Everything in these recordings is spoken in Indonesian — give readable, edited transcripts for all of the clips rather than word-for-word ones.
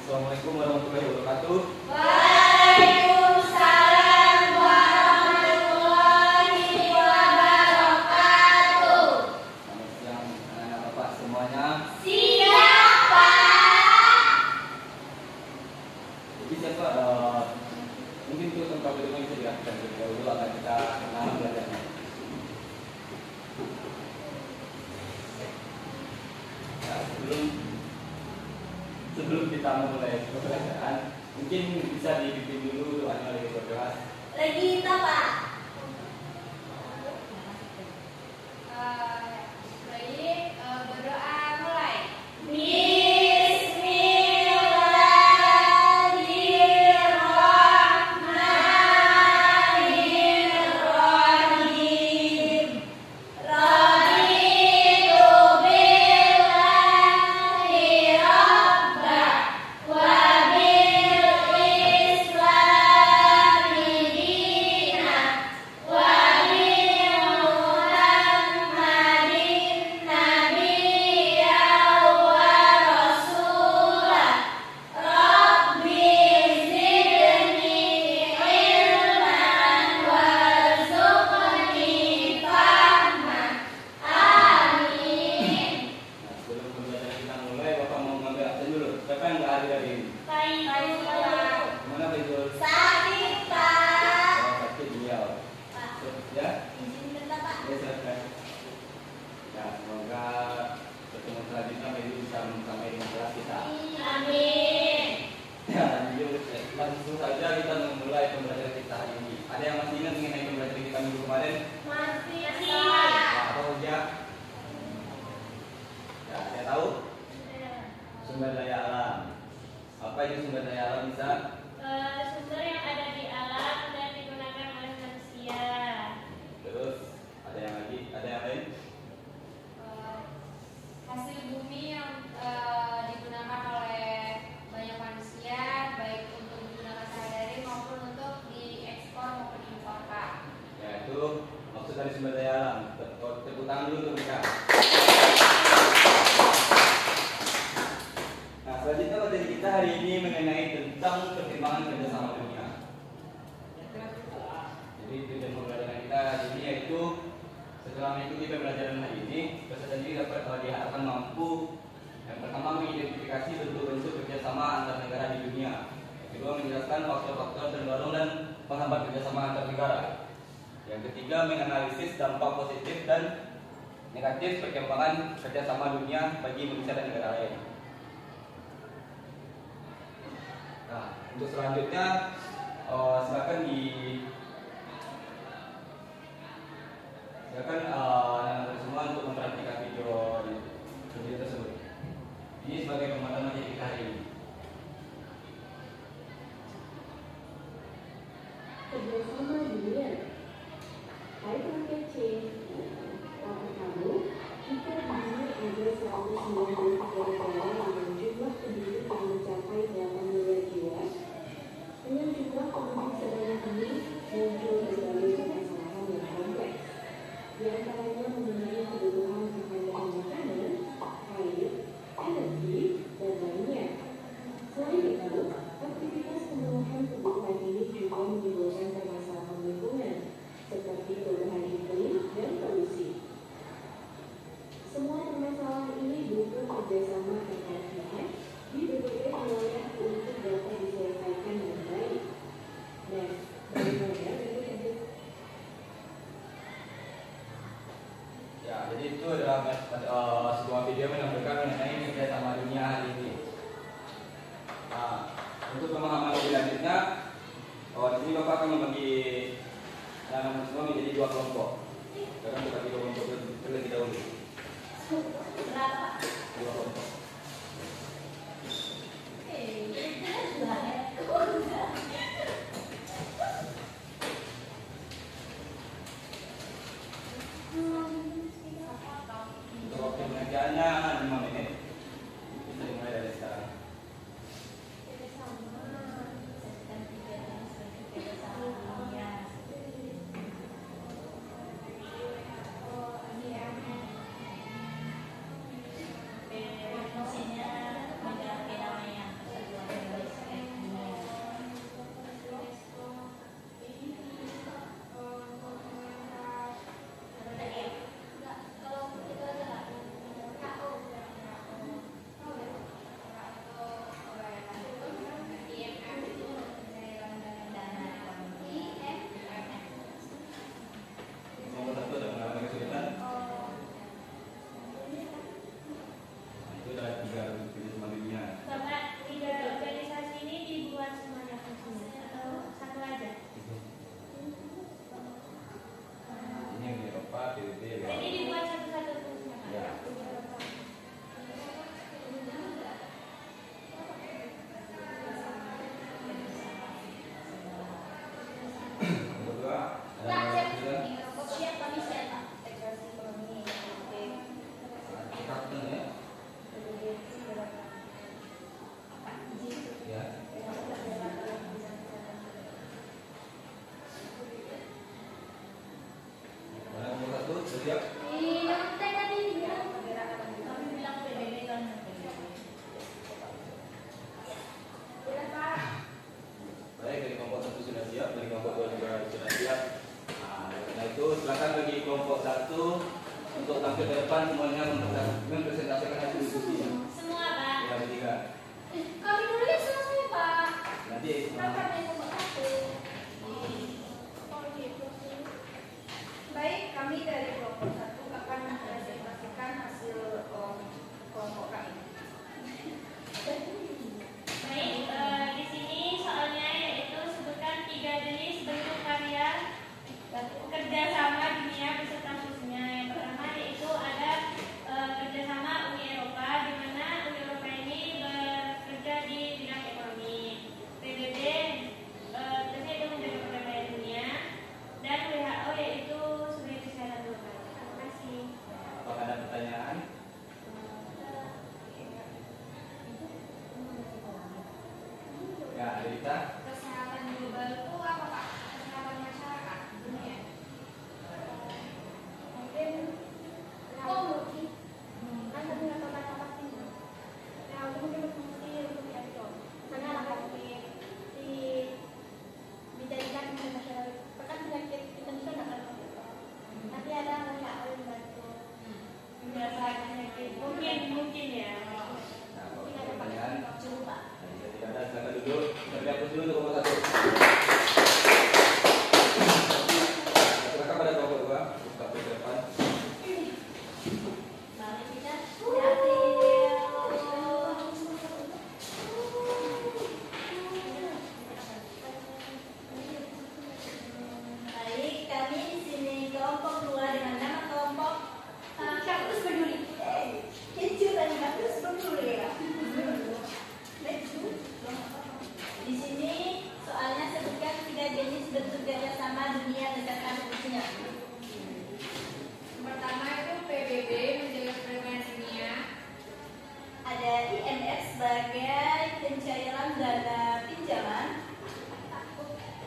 Assalamualaikum warahmatullahi wabarakatuh. Waalaikumsalam warahmatullahi wabarakatuh. Selamat siang anak-anak Bapak semuanya. Siap, Pak. Jadi siapa mungkin untuk tempat duduknya bisa dilakukan terlebih dahulu akan kita kenal belajarnya. Nah, sebelum kita mulai pembelajaran, mungkin bisa dipimpin dulu doanya oleh Ibu Kelas. Regina, Pak. Baik, berdoa mulai. Bismillahirrahmanirrahim. Raditu billahi rabba wa bil islami dina wa bi Muhammadin nabiyyan wa rasulah. Rabbi zidni ilman warzuqni fahman. Amin. Nah, sebelum pembelajaran kita mulai, Bapak mau mengambil absen dulu. Siapa yang nggak hadir hari ini? Gimana Pak Ijul? Sakit, Pak. Oh, sakit beliau. Pak, Ya? izin bentar, Pak. Ya, silakan. Ya, semoga pertemuan selanjutnya Pak Ijul bisa sampai dengan kelas kita. Amin. Ya, langsung saja kita memulai pembelajaran kita hari ini. Ada yang masih ingat mengenai pembelajaran kita minggu kemarin? Masih, Pak. Nah, apa saja? Ya, saya tahu sumber daya alam. Apa itu sumber daya alam bisa? Sumber yang ada di alam dan digunakan oleh manusia. Terus ada yang lagi? Ada yang lain? Hasil bumi yang digunakan oleh banyak manusia, baik untuk digunakan sehari-hari maupun untuk diekspor maupun impor, Pak. Ya, itu maksud dari sumber daya alam. Tepuk tangan dulu untuk mereka. Nah, selanjutnya materi kita hari ini mengenai tentang pertimbangan kerjasama dunia. Jadi tujuan pembelajaran kita hari ini yaitu setelah mengikuti pembelajaran hari ini, peserta didik dapat diharapkan mampu yang pertama mengidentifikasi bentuk-bentuk kerjasama antar negara di dunia. Yang kedua menjelaskan faktor-faktor pendorong dan penghambat kerjasama antar negara. Yang ketiga menganalisis dampak positif dan negatif perkembangan kerjasama dunia bagi Indonesia dan negara lain. Nah, untuk selanjutnya silakan anak-anak semua untuk memperhatikan video tersebut. Ini sebagai pemotong materi kita hari ini. Kerjasama dunia. Hai climate change. Tahukah kamu, jika dunia ada 193 negara dengan jumlah penduduk yang mencapai 8 miliar jiwa, dengan jumlah penduduk sebanyak ini muncul berbagai permasalahan yang kompleks. Di antaranya mengenai kebutuhan kekayaan makanan, air, energi, dan lainnya. Selain itu, aktivitas pemenuhan kebutuhan ini juga menimbulkan permasalahan lingkungan, seperti perubahan iklim dan polusi. Semua permasalahan ini butuh kerjasama antar pihak di berbagai wilayah untuk dapat diselesaikan dengan baik. Nah, bagaimana bentuk kerjasama? Ya, jadi itu adalah sebuah video menampilkan mengenai kerjasama dunia hari ini. Nah, untuk pemahaman lebih lanjutnya, di sini Bapak akan membagi anak-anak semua menjadi dua kelompok. Sekarang kita bagi kelompok terlebih dahulu. Berapa? Dua kelompok. Untuk waktu pengerjaannya 5 menit. Bisa dimulai dari sekarang. Kami dulu ya selesai Pak. Nanti Kenapa ada yang nomor 1? Baik, kami dari kelompok 1 akan mempresentasikan hasil kelompok kami. Baik, di sini soalnya yaitu sebutkan 3 jenis bentuk karya kerjasama dunia beserta khususnya. Yang pertama yaitu ada kerjasama Uni Eropa, di mana Uni Eropa ini bekerja di bidang ekonomi. PBB tentunya itu menjaga perdamaian dunia, dan WHO yaitu sebagai kesehatan global. Terima kasih. apakah ada pertanyaan? Ya, Rita. Kesehatan global itu apa Pak? Kesehatan masyarakat dunia. Mungkin mungkin kan tadi nggak tahu kata pasti. Nah, itu mungkin berfungsi untuk diatur. Karena akan dijadikan masyarakat. Bahkan penyakit Indonesia nggak ada. Nanti ada WHO yang bantu. Mungkin ya. Nah, kalau ada pertanyaan, Coba. jika tidak ada, silakan duduk. Kita hapus dulu untuk kelompok 1. Silakan pada kelompok 2. Buka ke depan. Mari kita Baik, kami di sini kelompok 2 dengan nama kelompok kaktus peduli. Keju dan kaktus peduli ya. Di sini soalnya sebutkan 3 jenis bentuk kerjasama dunia negara khususnya. Pertama itu PBB menjaga perdamaian dunia. Ada IMF sebagai pencairan dana pinjaman.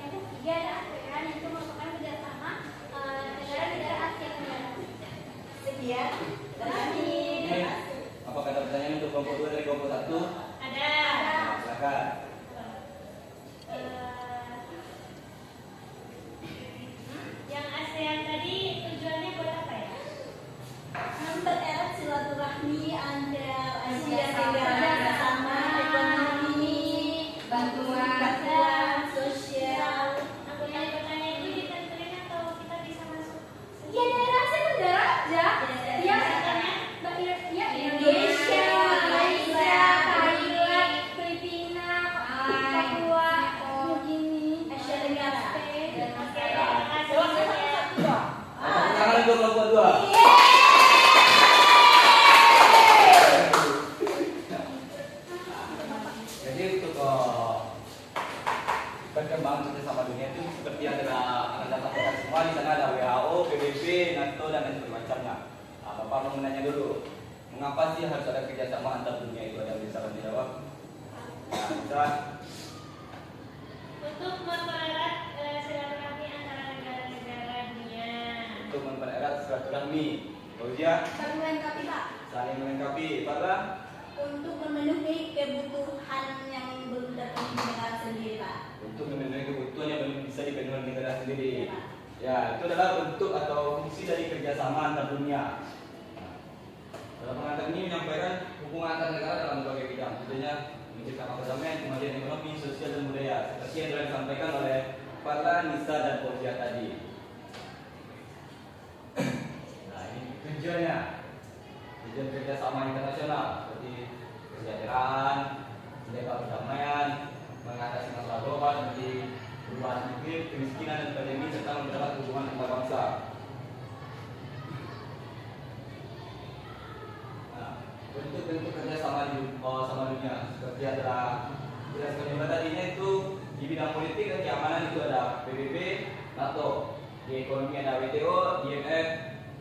yang ketiga ada ASEAN itu merupakan kerjasama negara-negara Asia Tenggara. Sekian dari kami. Ini, apakah ada pertanyaan untuk kelompok 2 dari kelompok 1? Ada. Silakan. Yang ASEAN tadi tujuannya buat apa ya? Mempererat silaturahmi antara Asia Tenggara sama ekonomi, bantuan sosial. Yang bertanya itu ditentuin atau kita bisa masuk? Ya daerah Asia Tenggara aja. Ya, ya Indonesia, Malaysia, Thailand, Filipina, Papua, New Guinea, Asia Tenggara. Oke, terima kasih. Tepuk tangan untuk kelompok 2. Jadi untuk perkembangan kerjasama dunia itu seperti yang anda sampaikan semua, di sana ada WHO, PBB, NATO dan lain sebagainya. Nah, Bapak mau menanya dulu, mengapa sih harus ada kerjasama antar dunia itu? Ada yang bisa bantu jawab? Ya, bisa. Untuk mempererat silaturahmi antara negara-negara dunia. Untuk mempererat silaturahmi. Fauzia, Saling melengkapi Pak. saling melengkapi. Farah, Untuk memenuhi kebutuhan yang belum terpenuhi negara sendiri Pak. untuk memenuhi kebutuhan yang belum bisa dipenuhi oleh negara sendiri. Ya, Pak. Ya, itu adalah bentuk atau fungsi dari kerjasama antar dunia. Dalam pengantar ini menyampaikan hubungan antar negara dalam berbagai bidang, tentunya menciptakan perdamaian, kemajuan ekonomi, sosial dan budaya, seperti yang telah disampaikan oleh Farla, Nisa dan Fauzia tadi. Nah, ini tujuannya, tujuan kerjasama internasional seperti kesejahteraan, menjaga perdamaian, mengatasi masalah global seperti perubahan iklim, kemiskinan dan pandemi, serta mempererat hubungan antar bangsa. Nah, bentuk-bentuk kerjasama sama dunia seperti adalah jelaskan juga tadinya itu di bidang politik dan keamanan itu ada PBB, NATO, di ekonomi ada WTO, IMF,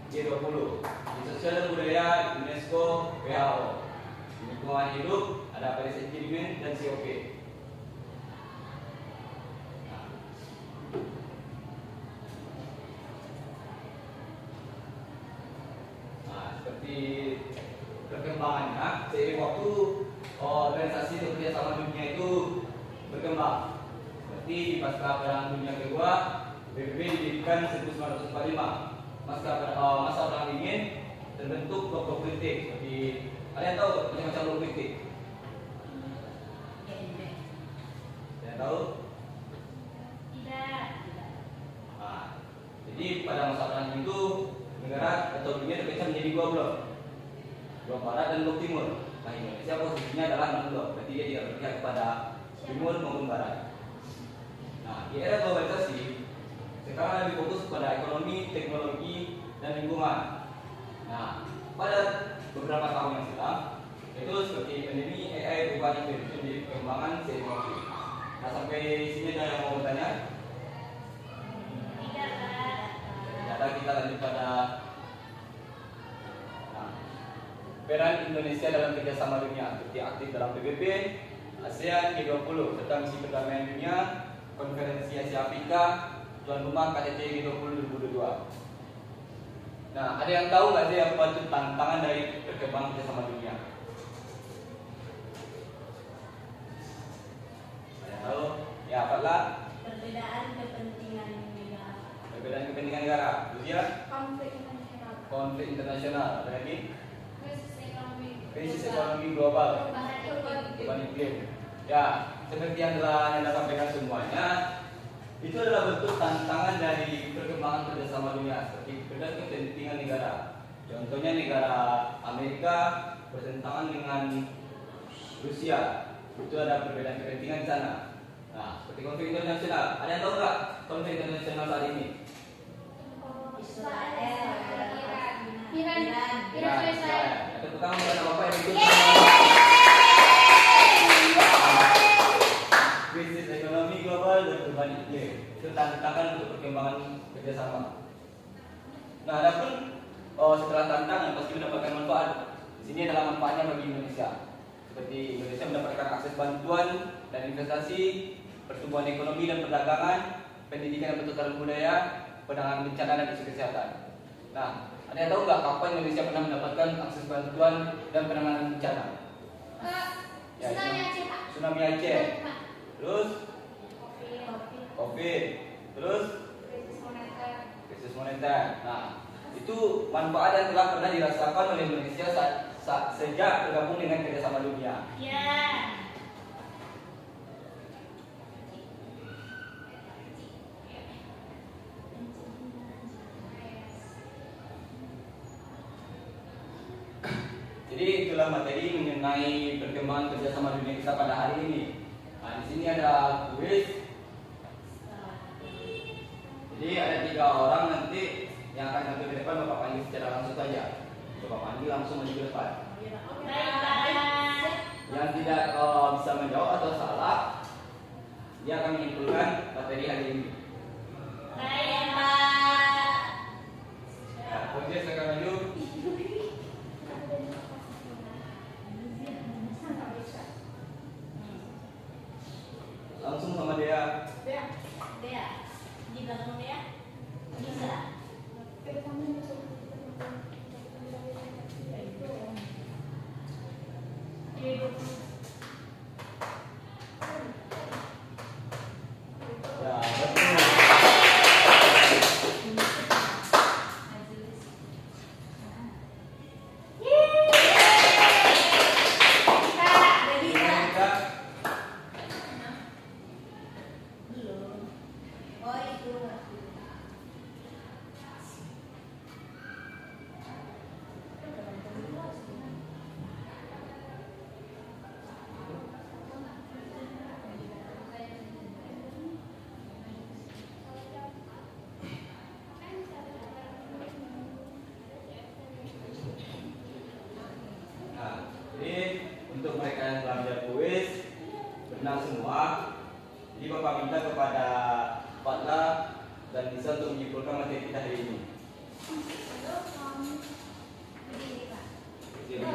G20, di sosial dan budaya UNESCO, WHO, di lingkungan hidup ada Paris Agreement dan COP. Nah, seperti perkembangannya seiring waktu organisasi untuk kerjasama dunia itu berkembang. Seperti di pasca perang dunia kedua, PBB didirikan 1945. Masa perang dingin terbentuk blok-blok politik. Seperti kalian tahu macam-macam blok politik. tahu? Tidak. Nah, jadi pada masa perang itu negara atau dunia terpecah menjadi dua blok, blok barat dan blok timur. Nah, Indonesia posisinya adalah non blok, berarti dia tidak berpihak kepada timur maupun barat. Nah, di era globalisasi sekarang lebih fokus pada ekonomi, teknologi, dan lingkungan. Nah, pada beberapa tahun yang silam itu seperti pandemi, AI, perubahan iklim, jadi perkembangan teknologi. Nah, sampai sini ada yang mau bertanya? Tidak, Pak. Ada, kita lanjut pada peran Indonesia dalam kerjasama dunia seperti aktif dalam PBB, ASEAN, G20, serta misi perdamaian dunia, konferensi Asia Afrika, tuan rumah KTT G20 2022. Nah, ada yang tahu nggak sih apa itu tantangan dari perkembangan kerjasama dunia? Ada yang tahu? Ya, apalah? Perbedaan kepentingan negara. Perbedaan kepentingan negara. Rusia? Konflik internasional. Konflik internasional. Ada lagi? Krisis global. ekonomi global. Perubahan iklim. Perubahan iklim. Ya, seperti yang telah Anda sampaikan semuanya, itu adalah bentuk tantangan dari perkembangan kerjasama dunia seperti perbedaan kepentingan negara. Contohnya negara Amerika bertentangan dengan Rusia, itu ada perbedaan kepentingan di sana. Nah, seperti konflik internasional, ada yang tahu nggak konflik internasional saat ini? Israel, Iran. Iran. Iran selesai. Yang pertama bukan apa-apa yang itu. Krisis ekonomi global dan perubahan iklim itu tantangan untuk perkembangan kerjasama. Nah, adapun setelah tantangan pasti mendapatkan manfaat. Di sini adalah manfaatnya bagi Indonesia. Seperti Indonesia mendapatkan akses bantuan dan investasi, pertumbuhan ekonomi dan perdagangan, pendidikan dan pertukaran budaya, penanganan bencana dan isu kesehatan. Nah, ada yang tahu nggak kapan Indonesia pernah mendapatkan akses bantuan dan penanganan bencana? Ya, Tsunami Aceh, Pak. Tsunami Aceh. Terus Covid. COVID. Terus Krisis moneter. krisis moneter. Nah, itu manfaat yang telah pernah dirasakan oleh Indonesia sejak bergabung dengan kerjasama dunia. Ya. Jadi itulah materi mengenai perkembangan kerjasama dunia kita pada hari ini. Nah, di sini ada kuis. Jadi ada 3 orang nanti yang akan tampil ke depan, Bapak panggil secara langsung saja. Bapak panggil langsung maju ke depan. Baiklah. Yang tidak bisa menjawab atau salah, dia akan menyimpulkan materi hari ini. Baik, Pak. Ya, kemudian saya akan maju. Langsung sama dia. Dea, di belakang Dea bisa. Ya, betul. Udah bisa. Kita Belum. Oh itu. Nah, jadi untuk mereka yang belajar kuis benar semua. Jadi Bapak minta kepada Fatla dan Nisa untuk menyimpulkan materi kita hari ini. Jadi,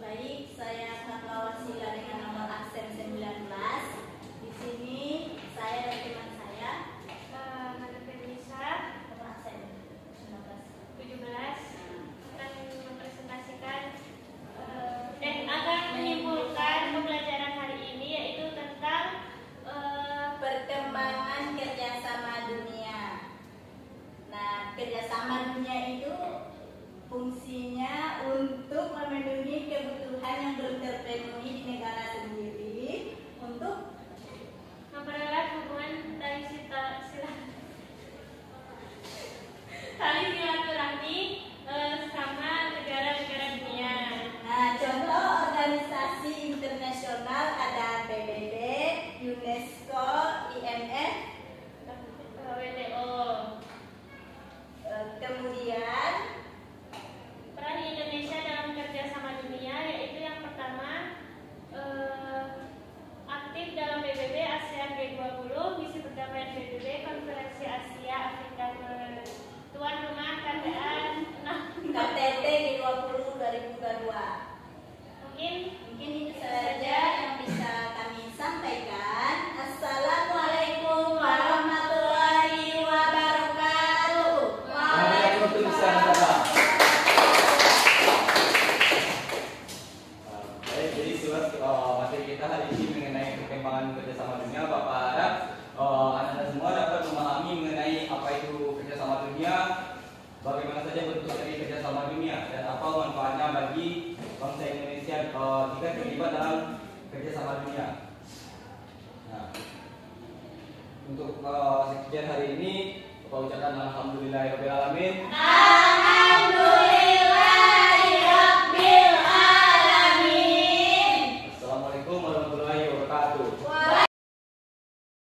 Baik, saya Fatmawati dengan nomor absen 19. Di sini saya dan teman saya Madam Fernisa nomor absen 19. 17 akan mempresentasikan dan akan menyimpulkan pembelajaran hari ini, yaitu tentang kerjasama dunia itu fungsinya untuk memenuhi kebutuhan yang belum terpenuhi di negara sendiri untuk mempererat hubungan tali silaturahmi sama negara-negara dunia. Nah, contoh organisasi internasional ada PBB, UNESCO, IMF, WTO. kemudian Peran Indonesia dalam kerjasama dunia yaitu yang pertama aktif dalam PBB ASEAN G20, misi perdamaian PBB, konferensi Asia Afrika tuan rumah KTT KTT G20 2022. mungkin Itu saja yang bisa kami sampaikan. Assalamualaikum warahmatullahi wabarakatuh. Waalaikumsalam. Baik, jadi surat materi kita hari ini mengenai perkembangan kerjasama dunia. Bapak harap anda semua dapat memahami mengenai apa itu kerjasama dunia, bagaimana saja bentuk dari kerjasama dunia, dan apa manfaatnya bagi bangsa Indonesia jika terlibat dalam kerjasama dunia. Nah, untuk sekian hari ini, Bapak ucapkan alhamdulillahirobbilalamin.